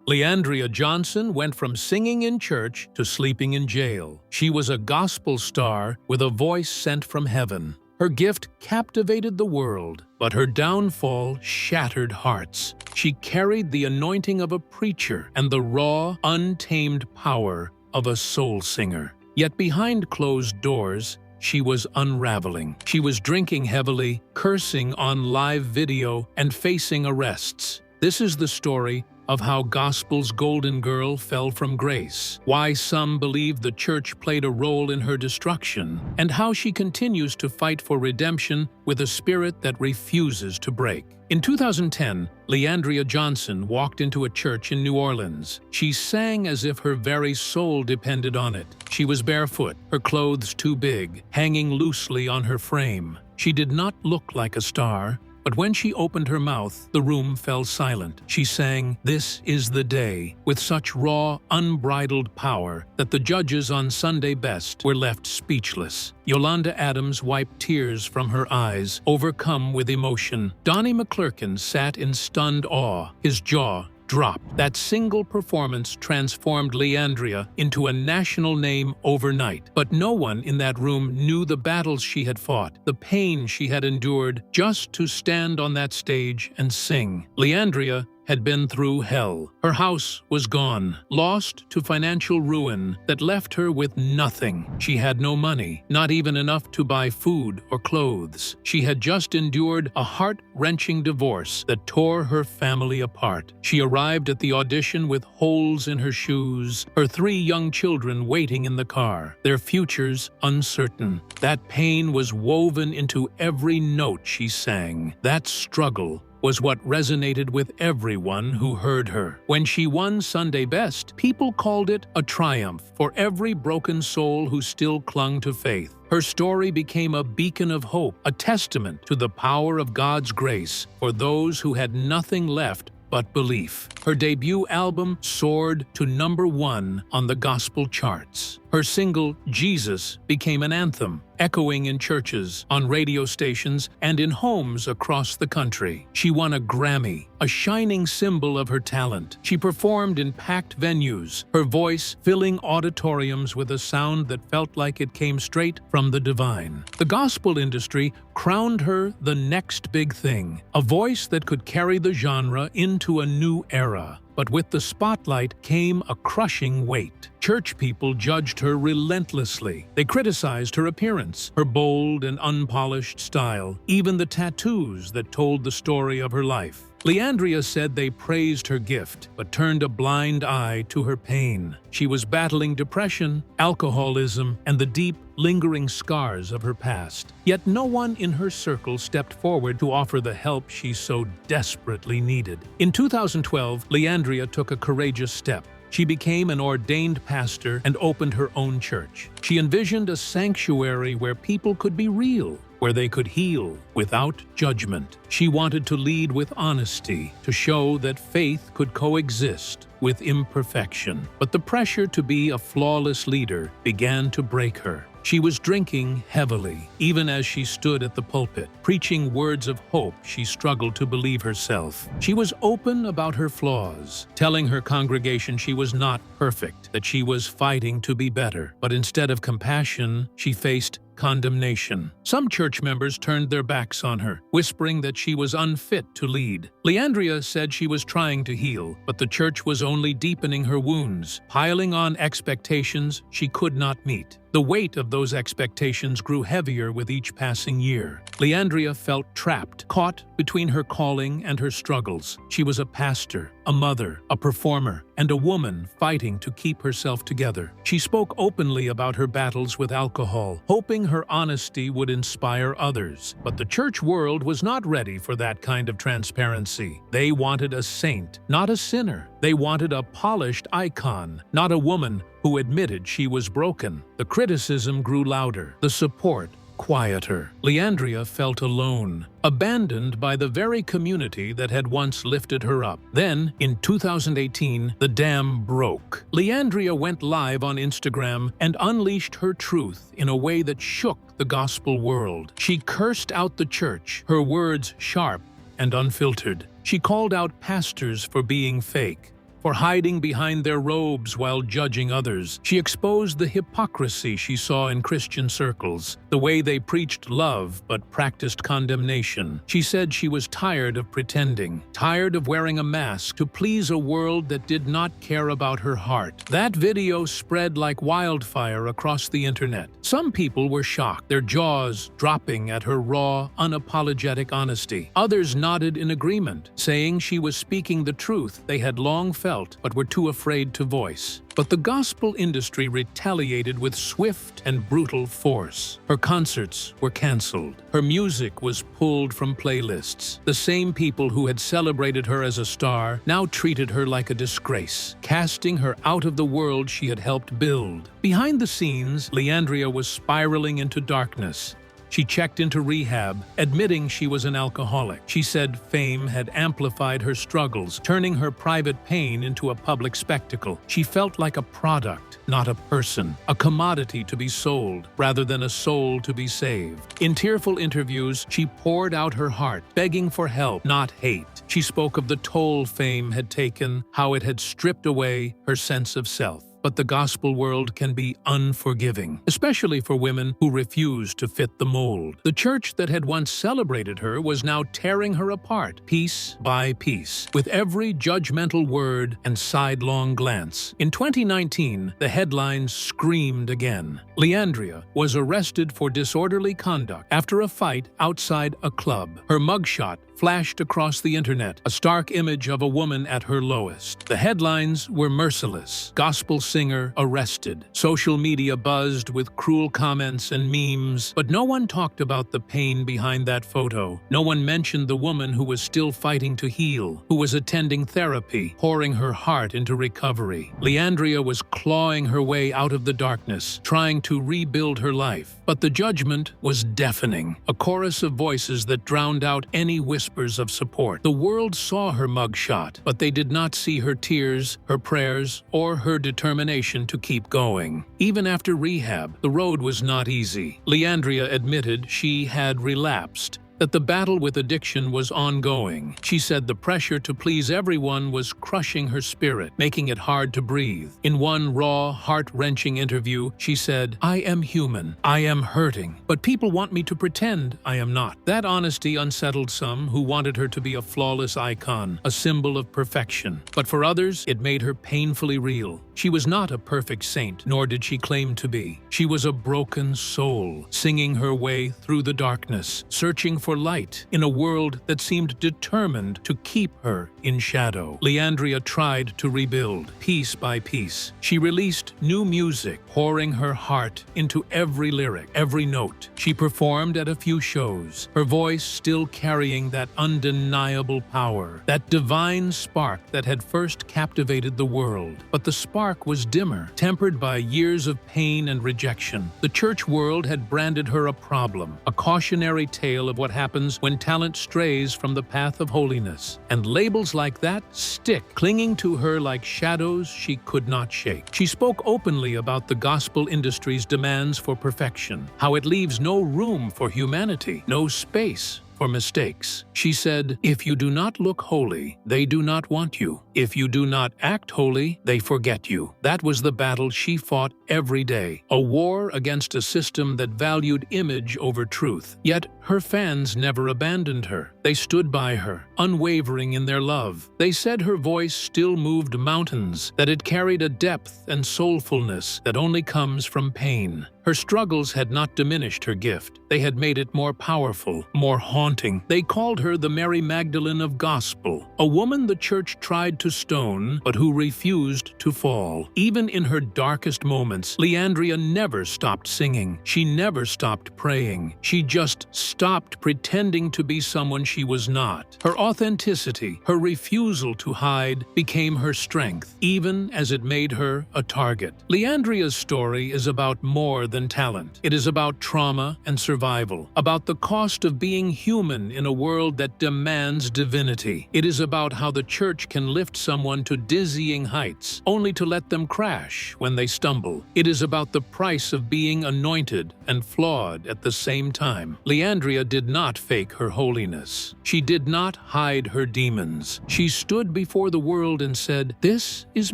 LeAndria Johnson went from singing in church to sleeping in jail. She was a gospel star with a voice sent from heaven. Her gift captivated the world, but her downfall shattered hearts. She carried the anointing of a preacher and the raw, untamed power of a soul singer. Yet behind closed doors, she was unraveling. She was drinking heavily, cursing on live video, and facing arrests. This is the story of how gospel's golden girl fell from grace, why some believe the church played a role in her destruction, and how she continues to fight for redemption with a spirit that refuses to break. In 2010, LeAndria Johnson walked into a church in New Orleans. She sang as if her very soul depended on it. She was barefoot, her clothes too big, hanging loosely on her frame. She did not look like a star, but when she opened her mouth, the room fell silent. She sang, "This is the day," with such raw, unbridled power that the judges on Sunday Best were left speechless. Yolanda Adams wiped tears from her eyes, overcome with emotion. Donnie McClurkin sat in stunned awe, his jaw dropped. That single performance transformed LeAndria into a national name overnight. But no one in that room knew the battles she had fought, the pain she had endured just to stand on that stage and sing. LeAndria had been through hell. Her house was gone, lost to financial ruin that left her with nothing. She had no money, not even enough to buy food or clothes. She had just endured a heart-wrenching divorce that tore her family apart. She arrived at the audition with holes in her shoes, her 3 young children waiting in the car, their futures uncertain. That pain was woven into every note she sang. That struggle was what resonated with everyone who heard her. When she won Sunday Best, people called it a triumph for every broken soul who still clung to faith. Her story became a beacon of hope, a testament to the power of God's grace for those who had nothing left but belief. Her debut album soared to #1 on the gospel charts. Her single, Jesus, became an anthem, echoing in churches, on radio stations, and in homes across the country. She won a Grammy, a shining symbol of her talent. She performed in packed venues, her voice filling auditoriums with a sound that felt like it came straight from the divine. The gospel industry crowned her the next big thing, a voice that could carry the genre into a new era. But with the spotlight came a crushing weight. Church people judged her relentlessly. They criticized her appearance, her bold and unpolished style, even the tattoos that told the story of her life. LeAndria said they praised her gift, but turned a blind eye to her pain. She was battling depression, alcoholism, and the deep, lingering scars of her past. Yet no one in her circle stepped forward to offer the help she so desperately needed. In 2012, LeAndria took a courageous step. She became an ordained pastor and opened her own church. She envisioned a sanctuary where people could be real, where they could heal without judgment. She wanted to lead with honesty, to show that faith could coexist with imperfection. But the pressure to be a flawless leader began to break her. She was drinking heavily, even as she stood at the pulpit, preaching words of hope she struggled to believe herself. She was open about her flaws, telling her congregation she was not perfect, that she was fighting to be better. But instead of compassion, she faced condemnation. Some church members turned their backs on her, whispering that she was unfit to lead. LeAndria said she was trying to heal, but the church was only deepening her wounds, piling on expectations she could not meet. The weight of those expectations grew heavier with each passing year. LeAndria felt trapped, caught between her calling and her struggles. She was a pastor, a mother, a performer, and a woman fighting to keep herself together. She spoke openly about her battles with alcohol, hoping her honesty would inspire others. But the church world was not ready for that kind of transparency. They wanted a saint, not a sinner. They wanted a polished icon, not a woman who admitted she was broken. The criticism grew louder, the support quieter. LeAndria felt alone, abandoned by the very community that had once lifted her up. Then, in 2018, the dam broke. LeAndria went live on Instagram and unleashed her truth in a way that shook the gospel world. She cursed out the church, her words sharp and unfiltered. She called out pastors for being fake, for hiding behind their robes while judging others. She exposed the hypocrisy she saw in Christian circles, the way they preached love but practiced condemnation. She said she was tired of pretending, tired of wearing a mask to please a world that did not care about her heart. That video spread like wildfire across the internet. Some people were shocked, their jaws dropping at her raw, unapologetic honesty. Others nodded in agreement, saying she was speaking the truth they had long felt but were too afraid to voice. But the gospel industry retaliated with swift and brutal force. Her concerts were canceled. Her music was pulled from playlists. The same people who had celebrated her as a star now treated her like a disgrace, casting her out of the world she had helped build. Behind the scenes, LeAndria was spiraling into darkness. She checked into rehab, admitting she was an alcoholic. She said fame had amplified her struggles, turning her private pain into a public spectacle. She felt like a product, not a person, a commodity to be sold, rather than a soul to be saved. In tearful interviews, she poured out her heart, begging for help, not hate. She spoke of the toll fame had taken, how it had stripped away her sense of self. But the gospel world can be unforgiving, especially for women who refuse to fit the mold. The church that had once celebrated her was now tearing her apart, piece by piece, with every judgmental word and sidelong glance. In 2019, the headlines screamed again. LeAndria was arrested for disorderly conduct after a fight outside a club. Her mugshot flashed across the internet, a stark image of a woman at her lowest. The headlines were merciless. Gospel singer arrested. Social media buzzed with cruel comments and memes, but no one talked about the pain behind that photo. No one mentioned the woman who was still fighting to heal, who was attending therapy, pouring her heart into recovery. LeAndria was clawing her way out of the darkness, trying to rebuild her life. But the judgment was deafening, a chorus of voices that drowned out any whispers of support. The world saw her mugshot, but they did not see her tears, her prayers, or her determination to keep going. Even after rehab, the road was not easy. LeAndria admitted she had relapsed, that the battle with addiction was ongoing. She said the pressure to please everyone was crushing her spirit, making it hard to breathe. In one raw, heart-wrenching interview, she said, "I am human. I am hurting. But people want me to pretend I am not." That honesty unsettled some who wanted her to be a flawless icon, a symbol of perfection. But for others, it made her painfully real. She was not a perfect saint, nor did she claim to be. She was a broken soul, singing her way through the darkness, searching for light in a world that seemed determined to keep her in shadow. LeAndria tried to rebuild, piece by piece. She released new music, pouring her heart into every lyric, every note. She performed at a few shows, her voice still carrying that undeniable power, that divine spark that had first captivated the world. But the spark was dimmer, tempered by years of pain and rejection. The church world had branded her a problem, a cautionary tale of what happens when talent strays from the path of holiness. And labels like that stick, clinging to her like shadows she could not shake. She spoke openly about the gospel industry's demands for perfection, how it leaves no room for humanity, no space for mistakes. She said, "If you do not look holy, they do not want you. If you do not act holy, they forget you." That was the battle she fought every day, a war against a system that valued image over truth. Yet her fans never abandoned her. They stood by her, unwavering in their love. They said her voice still moved mountains, that it carried a depth and soulfulness that only comes from pain. Her struggles had not diminished her gift. They had made it more powerful, more haunting. They called her the Mary Magdalene of gospel, a woman the church tried to stone, but who refused to fall. Even in her darkest moments, LeAndria never stopped singing. She never stopped praying. She just stopped pretending to be someone she was not. Her authenticity, her refusal to hide, became her strength, even as it made her a target. LeAndria's story is about more than talent. It is about trauma and survival, about the cost of being human in a world that demands divinity. It is about how the church can lift lift someone to dizzying heights, only to let them crash when they stumble. It is about the price of being anointed and flawed at the same time. LeAndria did not fake her holiness. She did not hide her demons. She stood before the world and said, "This is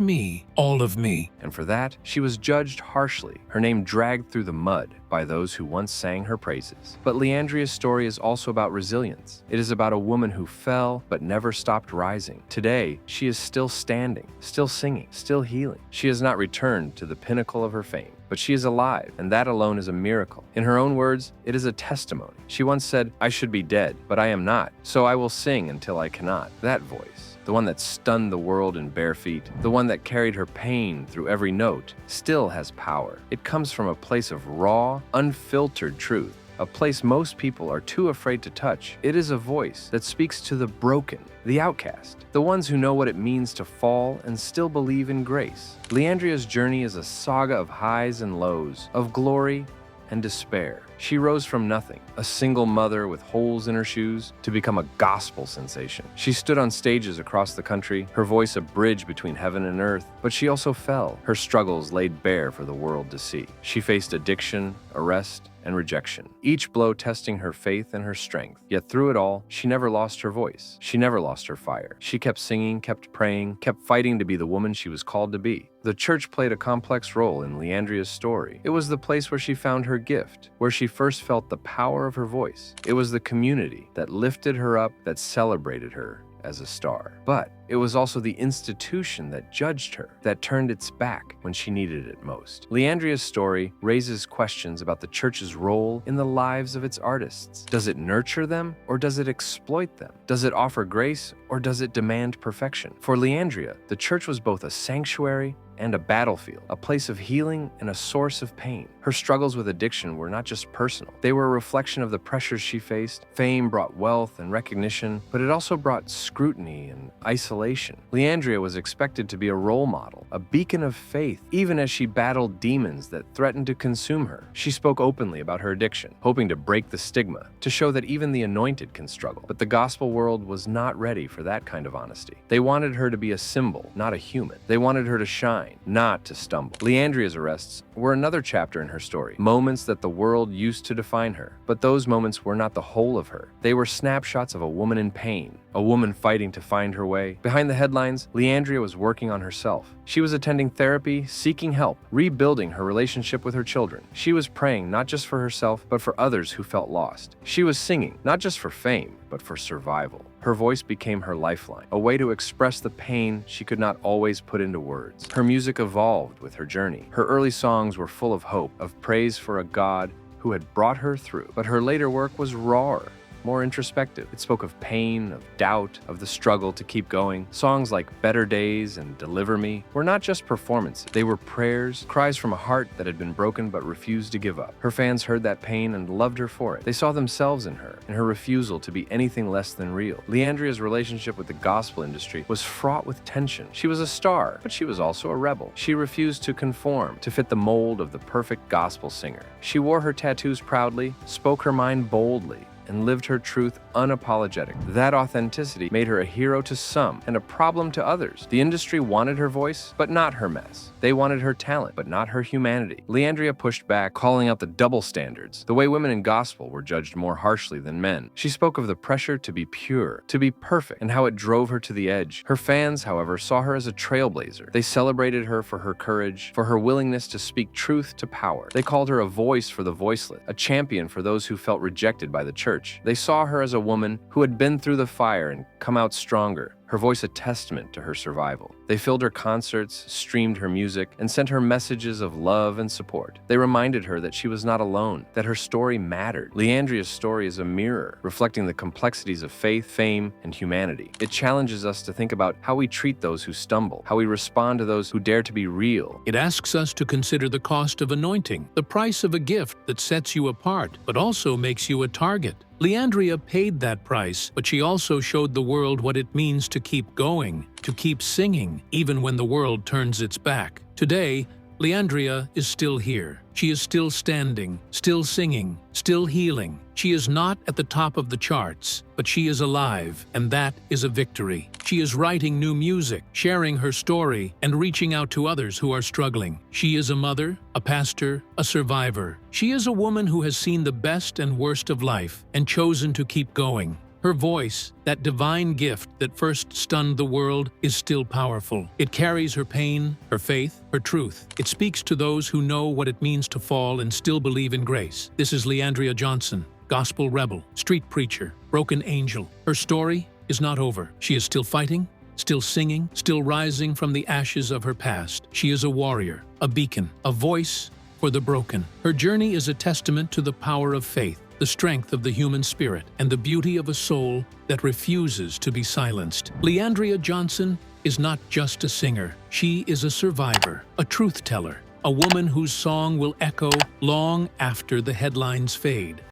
me, all of me." And for that, she was judged harshly, her name dragged through the mud by those who once sang her praises. But LeAndria's story is also about resilience. It is about a woman who fell but never stopped rising. Today, she is still standing, still singing, still healing. She has not returned to the pinnacle of her fame, but she is alive, and that alone is a miracle. In her own words, it is a testimony. She once said, "I should be dead, but I am not, so I will sing until I cannot." That voice, the one that stunned the world in bare feet, the one that carried her pain through every note, still has power. It comes from a place of raw, unfiltered truth, a place most people are too afraid to touch. It is a voice that speaks to the broken, the outcast, the ones who know what it means to fall and still believe in grace. LeAndria's journey is a saga of highs and lows, of glory and despair. She rose from nothing, a single mother with holes in her shoes, to become a gospel sensation. She stood on stages across the country, her voice a bridge between heaven and earth, but she also fell, her struggles laid bare for the world to see. She faced addiction, arrest, and rejection, each blow testing her faith and her strength. Yet through it all, she never lost her voice. She never lost her fire. She kept singing, kept praying, kept fighting to be the woman she was called to be. The church played a complex role in LeAndria's story. It was the place where she found her gift, where she first felt the power of her voice. It was the community that lifted her up, that celebrated her as a star. But it was also the institution that judged her, that turned its back when she needed it most. LeAndria's story raises questions about the church's role in the lives of its artists. Does it nurture them, or does it exploit them? Does it offer grace, or does it demand perfection? For LeAndria, the church was both a sanctuary and a battlefield, a place of healing and a source of pain. Her struggles with addiction were not just personal. They were a reflection of the pressures she faced. Fame brought wealth and recognition, but it also brought scrutiny and isolation. LeAndria was expected to be a role model, a beacon of faith, even as she battled demons that threatened to consume her. She spoke openly about her addiction, hoping to break the stigma, to show that even the anointed can struggle. But the gospel world was not ready for that kind of honesty. They wanted her to be a symbol, not a human. They wanted her to shine, not to stumble. LeAndria's arrests were another chapter in her story, moments that the world used to define her. But those moments were not the whole of her. They were snapshots of a woman in pain, a woman fighting to find her way. Behind the headlines, LeAndria was working on herself. She was attending therapy, seeking help, rebuilding her relationship with her children. She was praying not just for herself, but for others who felt lost. She was singing, not just for fame, but for survival. Her voice became her lifeline, a way to express the pain she could not always put into words. Her music evolved with her journey. Her early songs were full of hope, of praise for a God who had brought her through. But her later work was rawer, more introspective. It spoke of pain, of doubt, of the struggle to keep going. Songs like Better Days and Deliver Me were not just performances. They were prayers, cries from a heart that had been broken but refused to give up. Her fans heard that pain and loved her for it. They saw themselves in her refusal to be anything less than real. LeAndria's relationship with the gospel industry was fraught with tension. She was a star, but she was also a rebel. She refused to conform, to fit the mold of the perfect gospel singer. She wore her tattoos proudly, spoke her mind boldly, and lived her truth unapologetic. That authenticity made her a hero to some and a problem to others. The industry wanted her voice, but not her mess. They wanted her talent, but not her humanity. LeAndria pushed back, calling out the double standards, the way women in gospel were judged more harshly than men. She spoke of the pressure to be pure, to be perfect, and how it drove her to the edge. Her fans, however, saw her as a trailblazer. They celebrated her for her courage, for her willingness to speak truth to power. They called her a voice for the voiceless, a champion for those who felt rejected by the church. They saw her as a woman who had been through the fire and come out stronger, her voice a testament to her survival. They filled her concerts, streamed her music, and sent her messages of love and support. They reminded her that she was not alone, that her story mattered. LeAndria's story is a mirror, reflecting the complexities of faith, fame, and humanity. It challenges us to think about how we treat those who stumble, how we respond to those who dare to be real. It asks us to consider the cost of anointing, the price of a gift that sets you apart, but also makes you a target. LeAndria paid that price, but she also showed the world what it means to keep going, to keep singing, even when the world turns its back. Today, LeAndria is still here. She is still standing, still singing, still healing. She is not at the top of the charts, but she is alive, and that is a victory. She is writing new music, sharing her story, and reaching out to others who are struggling. She is a mother, a pastor, a survivor. She is a woman who has seen the best and worst of life and chosen to keep going. Her voice, that divine gift that first stunned the world, is still powerful. It carries her pain, her faith, her truth. It speaks to those who know what it means to fall and still believe in grace. This is LeAndria Johnson, gospel rebel, street preacher, broken angel. Her story is not over. She is still fighting, still singing, still rising from the ashes of her past. She is a warrior, a beacon, a voice for the broken. Her journey is a testament to the power of faith, the strength of the human spirit, and the beauty of a soul that refuses to be silenced. LeAndria Johnson is not just a singer. She is a survivor, a truth teller, a woman whose song will echo long after the headlines fade.